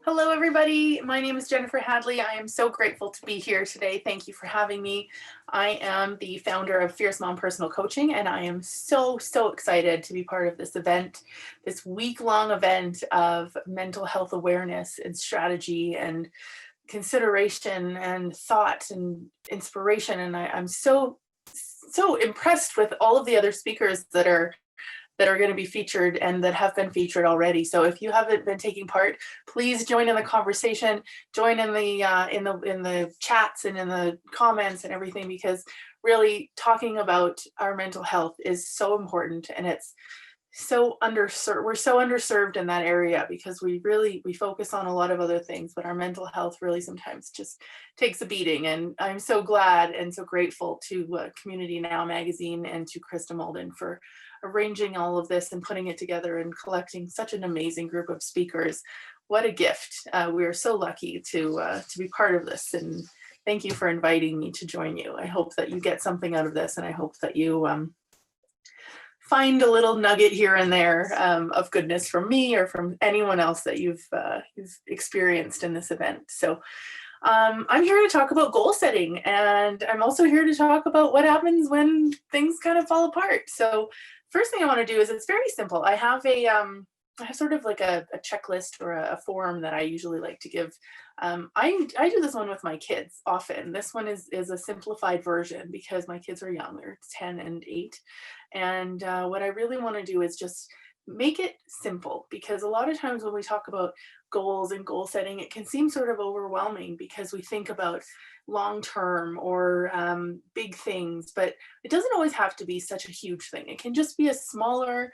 Hello, everybody. My name is Jennifer Hadley. I am so grateful to be here today. Thank you for having me. I am the founder of Fierce Mom Personal Coaching, and I am so excited to be part of this event, this week-long event of mental health awareness and strategy and consideration and thought and inspiration. And I'm so impressed with all of the other speakers that are going to be featured and that have been featured already. So if you haven't been taking part, please join in the conversation, join in the chats and in the comments and everything, because really talking about our mental health is so important, and it's so underserved. We're so underserved in that area because we focus on a lot of other things, but our mental health really sometimes just takes a beating. And I'm so glad and so grateful to Community Now magazine and to Krista Malden for arranging all of this and putting it together and collecting such an amazing group of speakers. What a gift. We are so lucky to be part of this, and thank you for inviting me to join you. I hope that you get something out of this, and I hope that you find a little nugget here and there of goodness from me or from anyone else that you've experienced in this event. So I'm here to talk about goal setting, and I'm also here to talk about what happens when things kind of fall apart. So first thing I want to do is, it's very simple. I have I have sort of like a checklist or a form that I usually like to give. I do this one with my kids often. This one is a simplified version because my kids are young. They're 10 and 8. And what I really want to do is just make it simple, because a lot of times when we talk about goals and goal setting, it can seem sort of overwhelming because we think about long term or big things, but it doesn't always have to be such a huge thing. It can just be a smaller,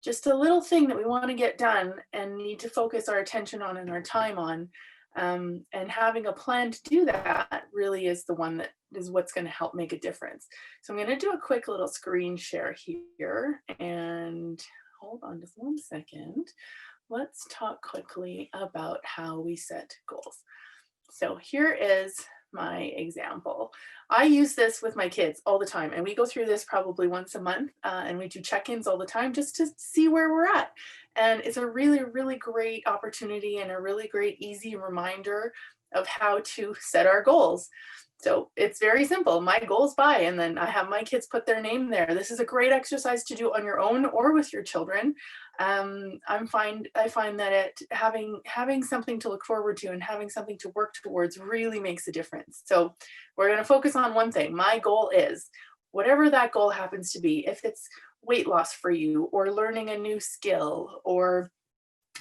just a little thing that we want to get done and need to focus our attention on and our time on. And having a plan to do that really is the one that is what's going to help make a difference. So I'm going to do a quick little screen share here, and hold on just one second. Let's talk quickly about how we set goals. So here is my example. I use this with my kids all the time, and we go through this probably once a month, and we do check-ins all the time just to see where we're at. And it's a really great opportunity and a really great easy reminder of how to set our goals. So it's very simple. My goals by, and then I have my kids put their name there. This is a great exercise to do on your own or with your children. I find that having something to look forward to and having something to work towards really makes a difference. So we're going to focus on one thing. My goal is, whatever that goal happens to be, if it's weight loss for you, or learning a new skill, or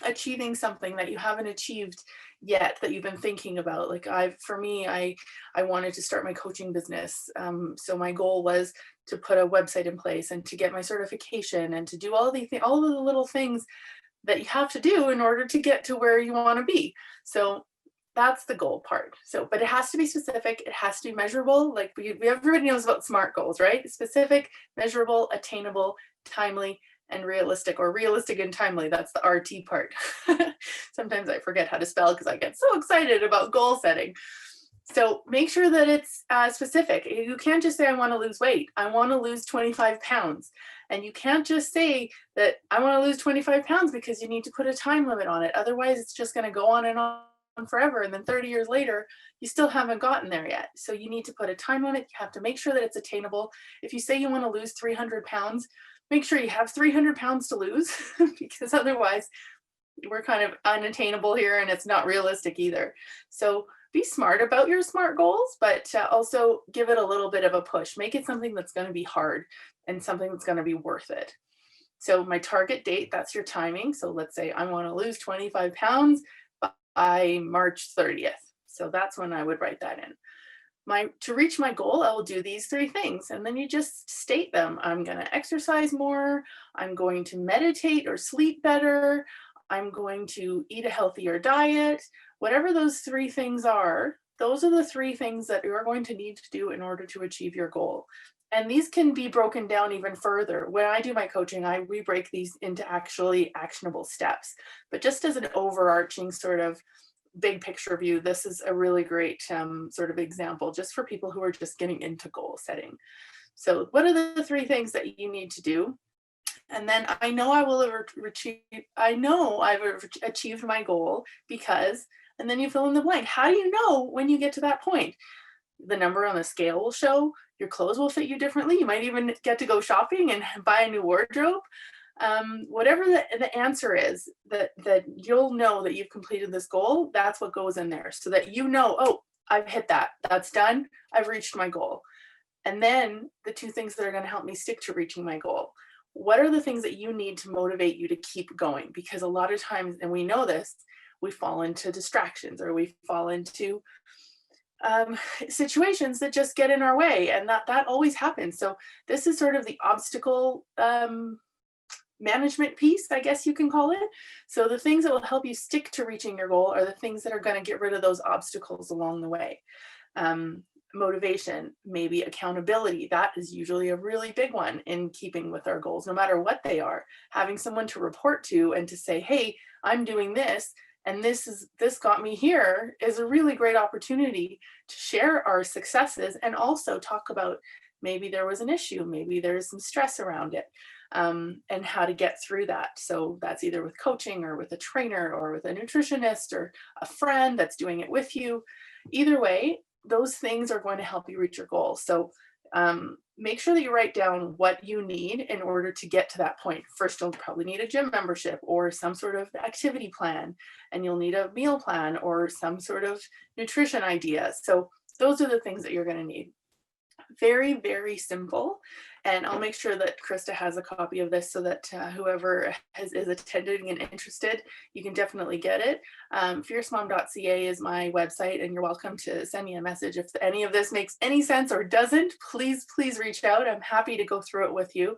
achieving something that you haven't achieved yet that you've been thinking about. Like for me, I wanted to start my coaching business. So my goal was to put a website in place and to get my certification and to do all of the little things that you have to do in order to get to where you want to be. So that's the goal part. So, but it has to be specific. It has to be measurable. Like everybody knows about SMART goals, right? Specific, measurable, attainable, timely, and realistic, or realistic and timely. That's the RT part. Sometimes I forget how to spell because I get so excited about goal setting. So make sure that it's specific. You can't just say, I want to lose weight. I want to lose 25 pounds. And you can't just say that I want to lose 25 pounds, because you need to put a time limit on it. Otherwise, it's just going to go on and on forever. And then 30 years later, you still haven't gotten there yet. So you need to put a time limit. You have to make sure that it's attainable. If you say you want to lose 300 pounds, make sure you have 300 pounds to lose, because otherwise we're kind of unattainable here and it's not realistic either. So be smart about your SMART goals, but also give it a little bit of a push. Make it something that's going to be hard and something that's going to be worth it. So my target date, that's your timing. So let's say I want to lose 25 pounds by March 30th. So that's when I would write that in. To reach my goal, I will do these 3 things, and then you just state them. I'm going to exercise more. I'm going to meditate or sleep better. I'm going to eat a healthier diet. Whatever those 3 things are, those are the 3 things that you're going to need to do in order to achieve your goal. And these can be broken down even further. When I do my coaching, we break these into actually actionable steps. But just as an overarching sort of big picture view, this is a really great sort of example just for people who are just getting into goal setting. So what are the 3 things that you need to do? And then I know I will have I know I've achieved my goal because, and then you fill in the blank. How do you know when you get to that point? The number on the scale will show, your clothes will fit you differently. You might even get to go shopping and buy a new wardrobe. Whatever the answer is, that you'll know that you've completed this goal, that's what goes in there, so that you know, oh, I've hit that, that's done, I've reached my goal. And then the two things that are going to help me stick to reaching my goal. What are the things that you need to motivate you to keep going? Because a lot of times, and we know this, we fall into distractions, or we fall into situations that just get in our way, and that always happens. So this is sort of the obstacle management piece, I guess you can call it. So the things that will help you stick to reaching your goal are the things that are going to get rid of those obstacles along the way. Motivation, maybe accountability. That is usually a really big one in keeping with our goals, no matter what they are. Having someone to report to and to say, hey, I'm doing this, and this got me here, is a really great opportunity to share our successes and also talk about maybe there was an issue, maybe there's some stress around it, and how to get through that. So that's either with coaching or with a trainer or with a nutritionist or a friend that's doing it with you. Either way, those things are going to help you reach your goal. So make sure that you write down what you need in order to get to that point. First, you'll probably need a gym membership or some sort of activity plan, and you'll need a meal plan or some sort of nutrition idea. So those are the things that you're going to need. Very, very simple. And I'll make sure that Krista has a copy of this so that whoever is attending and interested, you can definitely get it. Fiercemom.ca is my website, and you're welcome to send me a message if any of this makes any sense or doesn't. Please reach out. I'm happy to go through it with you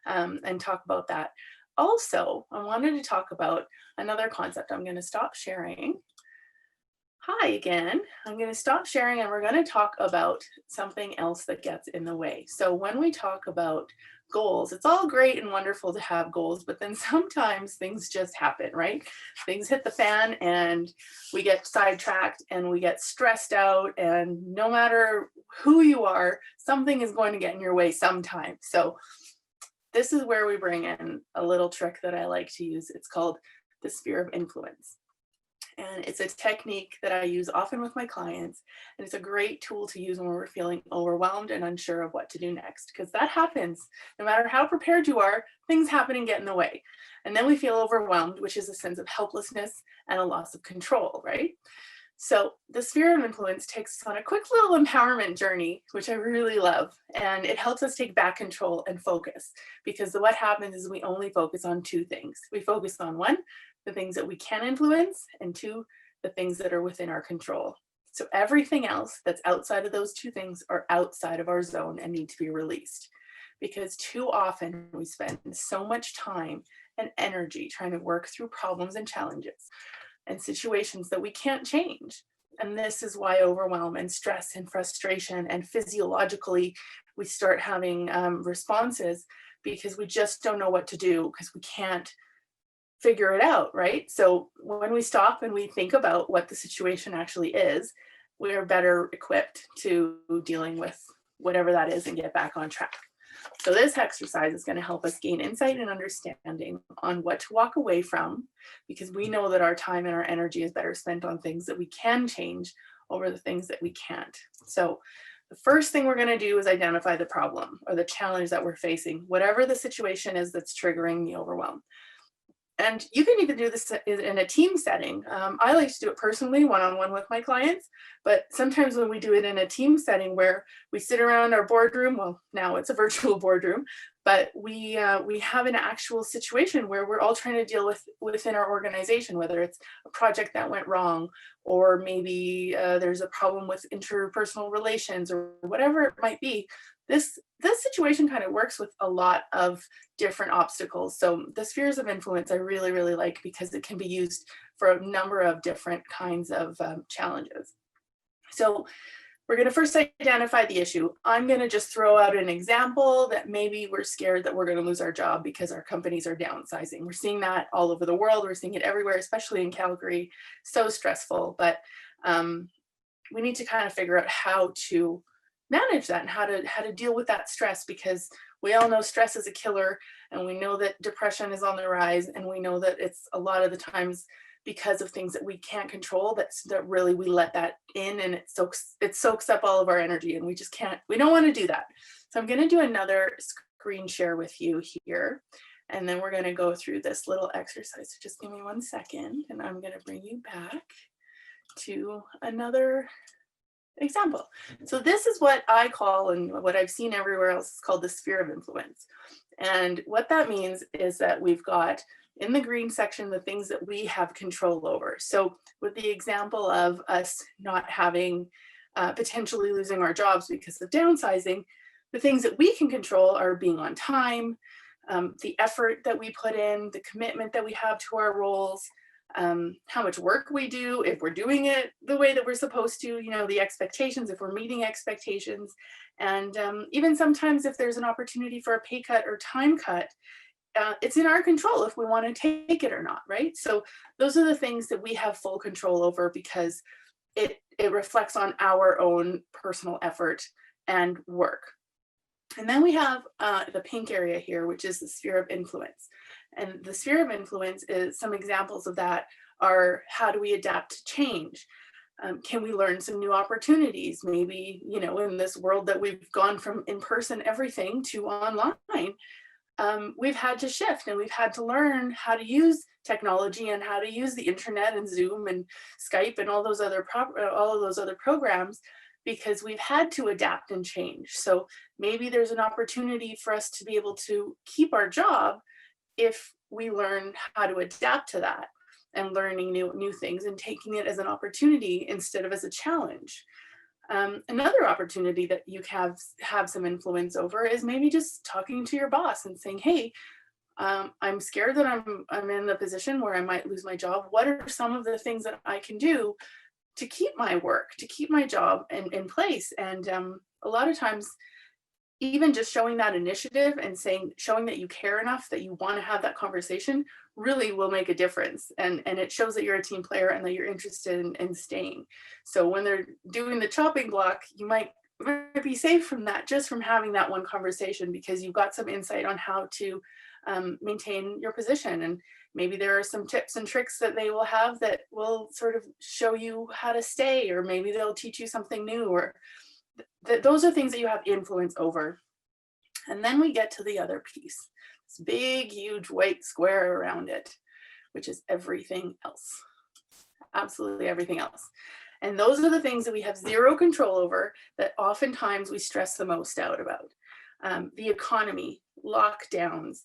and talk about that. Also, I wanted to talk about another concept. I'm going to stop sharing. Hi again. I'm going to stop sharing, and we're going to talk about something else that gets in the way. So when we talk about goals, it's all great and wonderful to have goals, but then sometimes things just happen, right? Things hit the fan and we get sidetracked and we get stressed out, and no matter who you are, something is going to get in your way sometime. So this is where we bring in a little trick that I like to use. It's called the sphere of influence. And it's a technique that I use often with my clients. And it's a great tool to use when we're feeling overwhelmed and unsure of what to do next, because that happens. No matter how prepared you are, things happen and get in the way. And then we feel overwhelmed, which is a sense of helplessness and a loss of control, right? So the sphere of influence takes us on a quick little empowerment journey, which I really love. And it helps us take back control and focus, because what happens is we only focus on two things. We focus on one, the things that we can influence, and two, the things that are within our control. So everything else that's outside of those two things are outside of our zone and need to be released, because too often we spend so much time and energy trying to work through problems and challenges and situations that we can't change. And this is why overwhelm and stress and frustration and physiologically we start having responses, because we just don't know what to do, because we can't figure it out, right? So when we stop and we think about what the situation actually is, we are better equipped to dealing with whatever that is and get back on track. So this exercise is going to help us gain insight and understanding on what to walk away from, because we know that our time and our energy is better spent on things that we can change over the things that we can't. So the first thing we're going to do is identify the problem or the challenge that we're facing, whatever the situation is that's triggering the overwhelm. And you can even do this in a team setting. I like to do it personally, one-on-one with my clients, but sometimes when we do it in a team setting where we sit around our boardroom, well, now it's a virtual boardroom, but we have an actual situation where we're all trying to deal with within our organization, whether it's a project that went wrong, or maybe there's a problem with interpersonal relations, or whatever it might be. This situation kind of works with a lot of different obstacles. So the spheres of influence I really, really like, because it can be used for a number of different kinds of challenges. So we're going to first identify the issue. I'm going to just throw out an example that maybe we're scared that we're going to lose our job because our companies are downsizing. We're seeing that all over the world. We're seeing it everywhere, especially in Calgary. So stressful, but we need to kind of figure out how to manage that and how to deal with that stress, because We all know stress is a killer, and we know that depression is on the rise, and we know that it's a lot of the times because of things that we can't control, that really we let that in, and it soaks up all of our energy, and we don't want to do that. So I'm going to do another screen share with you here, and then we're going to go through this little exercise. So just give me 1 second, and I'm going to bring you back to another example. So this is what I call, and what I've seen everywhere else is called the sphere of influence. And what that means is that we've got in the green section the things that we have control over. So with the example of us not having, potentially losing our jobs because of downsizing, the things that we can control are being on time, the effort that we put in, the commitment that we have to our roles, how much work we do, if we're doing it the way that we're supposed to, the expectations, if we're meeting expectations. And even sometimes if there's an opportunity for a pay cut or time cut, it's in our control if we want to take it or not, right? So those are the things that we have full control over because it reflects on our own personal effort and work. And then we have the pink area here, which is the sphere of influence. And the sphere of influence is some examples of that are how do we adapt to change? Can we learn some new opportunities? Maybe, in this world that we've gone from in-person everything to online, we've had to shift and we've had to learn how to use technology and how to use the internet and Zoom and Skype and all those other programs, because we've had to adapt and change. So maybe there's an opportunity for us to be able to keep our job if we learn how to adapt to that and learning new things and taking it as an opportunity instead of as a challenge. Another opportunity that you have some influence over is maybe just talking to your boss and saying, hey, I'm scared that I'm in a position where I might lose my job. What are some of the things that I can do to keep my work, to keep my job in place? And a lot of times, even just showing that initiative and showing that you care enough that you want to have that conversation really will make a difference. And it shows that you're a team player and that you're interested in staying. So when they're doing the chopping block, you might be safe from that, just from having that one conversation, because you've got some insight on how to maintain your position. And maybe there are some tips and tricks that they will have that will sort of show you how to stay, or maybe they'll teach you something new, or those are things that you have influence over. And then we get to the other piece, this big, huge white square around it, which is everything else, absolutely everything else. And those are the things that we have zero control over, that oftentimes we stress the most out about. The economy, lockdowns,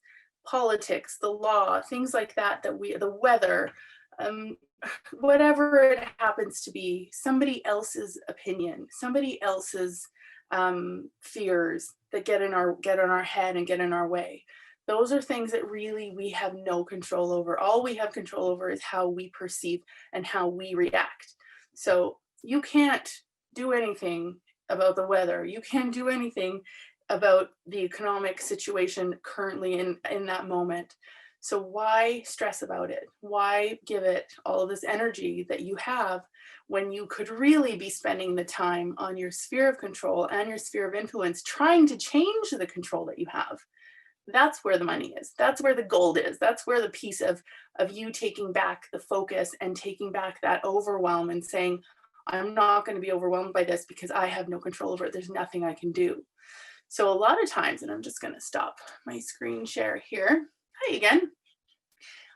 politics, the law, things like that, the weather, whatever it happens to be, somebody else's opinion, somebody else's fears that get in our head and get in our way. Those are things that really we have no control over. All we have control over is how we perceive and how we react. So you can't do anything about the weather. You can't do anything about the economic situation currently in that moment. So why stress about it? Why give it all of this energy that you have when you could really be spending the time on your sphere of control and your sphere of influence, trying to change the control that you have? That's where the money is. That's where the gold is. That's where the piece of you taking back the focus and taking back that overwhelm and saying, I'm not going to be overwhelmed by this because I have no control over it. There's nothing I can do. So a lot of times, and I'm just going to stop my screen share here. Hi again.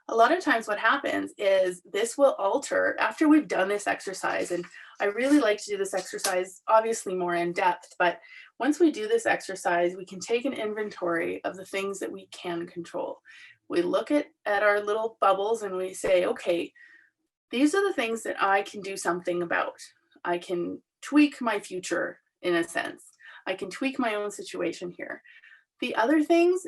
A lot of times what happens is this will alter after we've done this exercise. And I really like to do this exercise, obviously more in depth, but once we do this exercise, we can take an inventory of the things that we can control. We look at our little bubbles and we say, okay, these are the things that I can do something about. I can tweak my future in a sense. I can tweak my own situation here. The other things,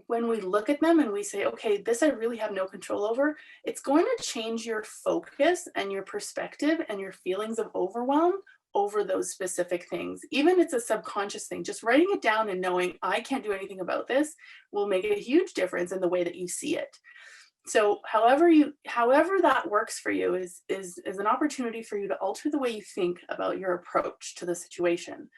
when we look at them and we say, okay, this I really have no control over, it's going to change your focus and your perspective and your feelings of overwhelm over those specific things. Even if it's a subconscious thing, just writing it down and knowing I can't do anything about this will make a huge difference in the way that you see it. So however that works for you is an opportunity for you to alter the way you think about your approach to the situation.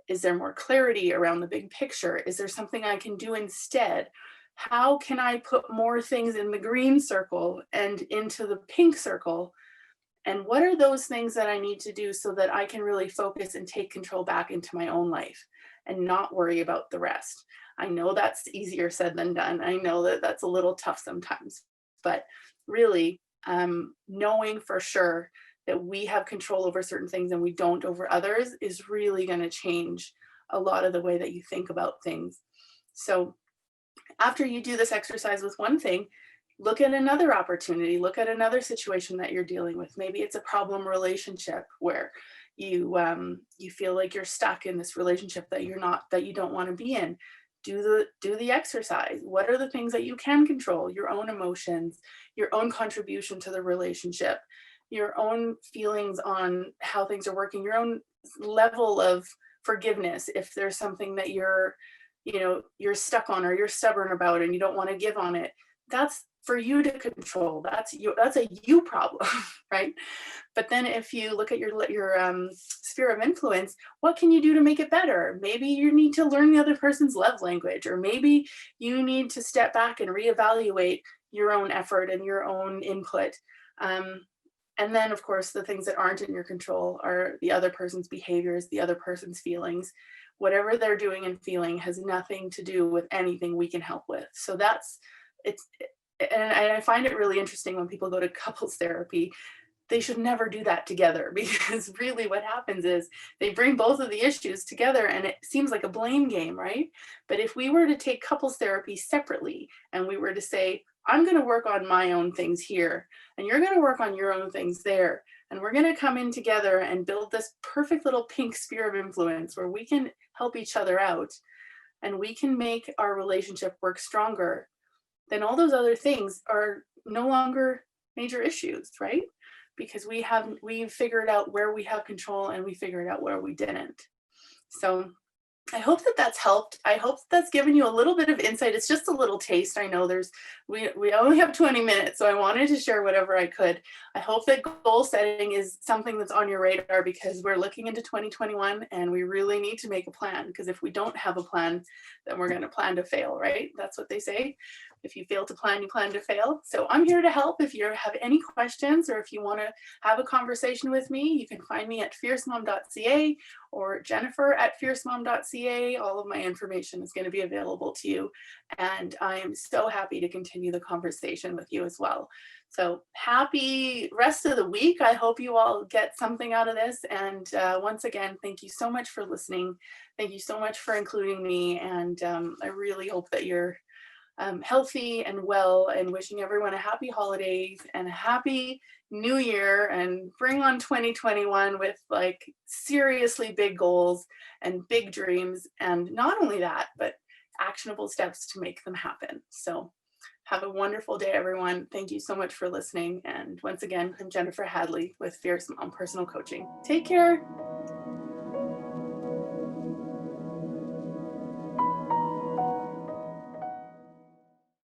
Is there more clarity around the big picture? Is there something I can do instead? How can I put more things in the green circle and into the pink circle? And what are those things that I need to do so that I can really focus and take control back into my own life and not worry about the rest? I know that's easier said than done. I know that that's a little tough sometimes, but really knowing for sure that we have control over certain things and we don't over others is really going to change a lot of the way that you think about things. So after you do this exercise with one thing, look at another opportunity, look at another situation that you're dealing with. Maybe it's a problem relationship where you feel like you're stuck in this relationship that you don't want to be in. Do the exercise. What are the things that you can control? Your own emotions, your own contribution to the relationship, your own feelings on how things are working, your own level of forgiveness if there's something that you're stuck on or you're stubborn about and you don't want to give on it. That's for you to control. That's a you problem, right? But then if you look at your sphere of influence, what can you do to make it better? Maybe you need to learn the other person's love language, or maybe you need to step back and reevaluate your own effort and your own input. And then, of course, the things that aren't in your control are the other person's behaviors, the other person's feelings. Whatever they're doing and feeling has nothing to do with anything we can help with. So and I find it really interesting when people go to couples therapy. They should never do that together, because really what happens is they bring both of the issues together and it seems like a blame game, right? But if we were to take couples therapy separately and we were to say, I'm going to work on my own things here and you're going to work on your own things there, and we're going to come in together and build this perfect little pink sphere of influence where we can help each other out and we can make our relationship work stronger, then all those other things are no longer major issues, right? Because we've figured out where we have control and we figured out where we didn't. So I hope that that's helped. I hope that's given you a little bit of insight. It's just a little taste. I know we only have 20 minutes, so I wanted to share whatever I could. I hope that goal setting is something that's on your radar, because we're looking into 2021 and we really need to make a plan, because if we don't have a plan, then we're going to plan to fail, right? That's what they say. If you fail to plan, you plan to fail. So I'm here to help. If you have any questions or if you want to have a conversation with me, you can find me at fiercemom.ca or jennifer@fiercemom.ca. All of my information is going to be available to you. And I am so happy to continue the conversation with you as well. So happy rest of the week. I hope you all get something out of this. And once again, thank you so much for listening. Thank you so much for including me. And I really hope that you're healthy and well, and wishing everyone a happy holidays and a happy new year, and bring on 2021 with like seriously big goals and big dreams, and not only that, but actionable steps to make them happen. So have a wonderful day, everyone. Thank you so much for listening. And once again, I'm Jennifer Hadley with Fierce Mom Personal Coaching. Take care.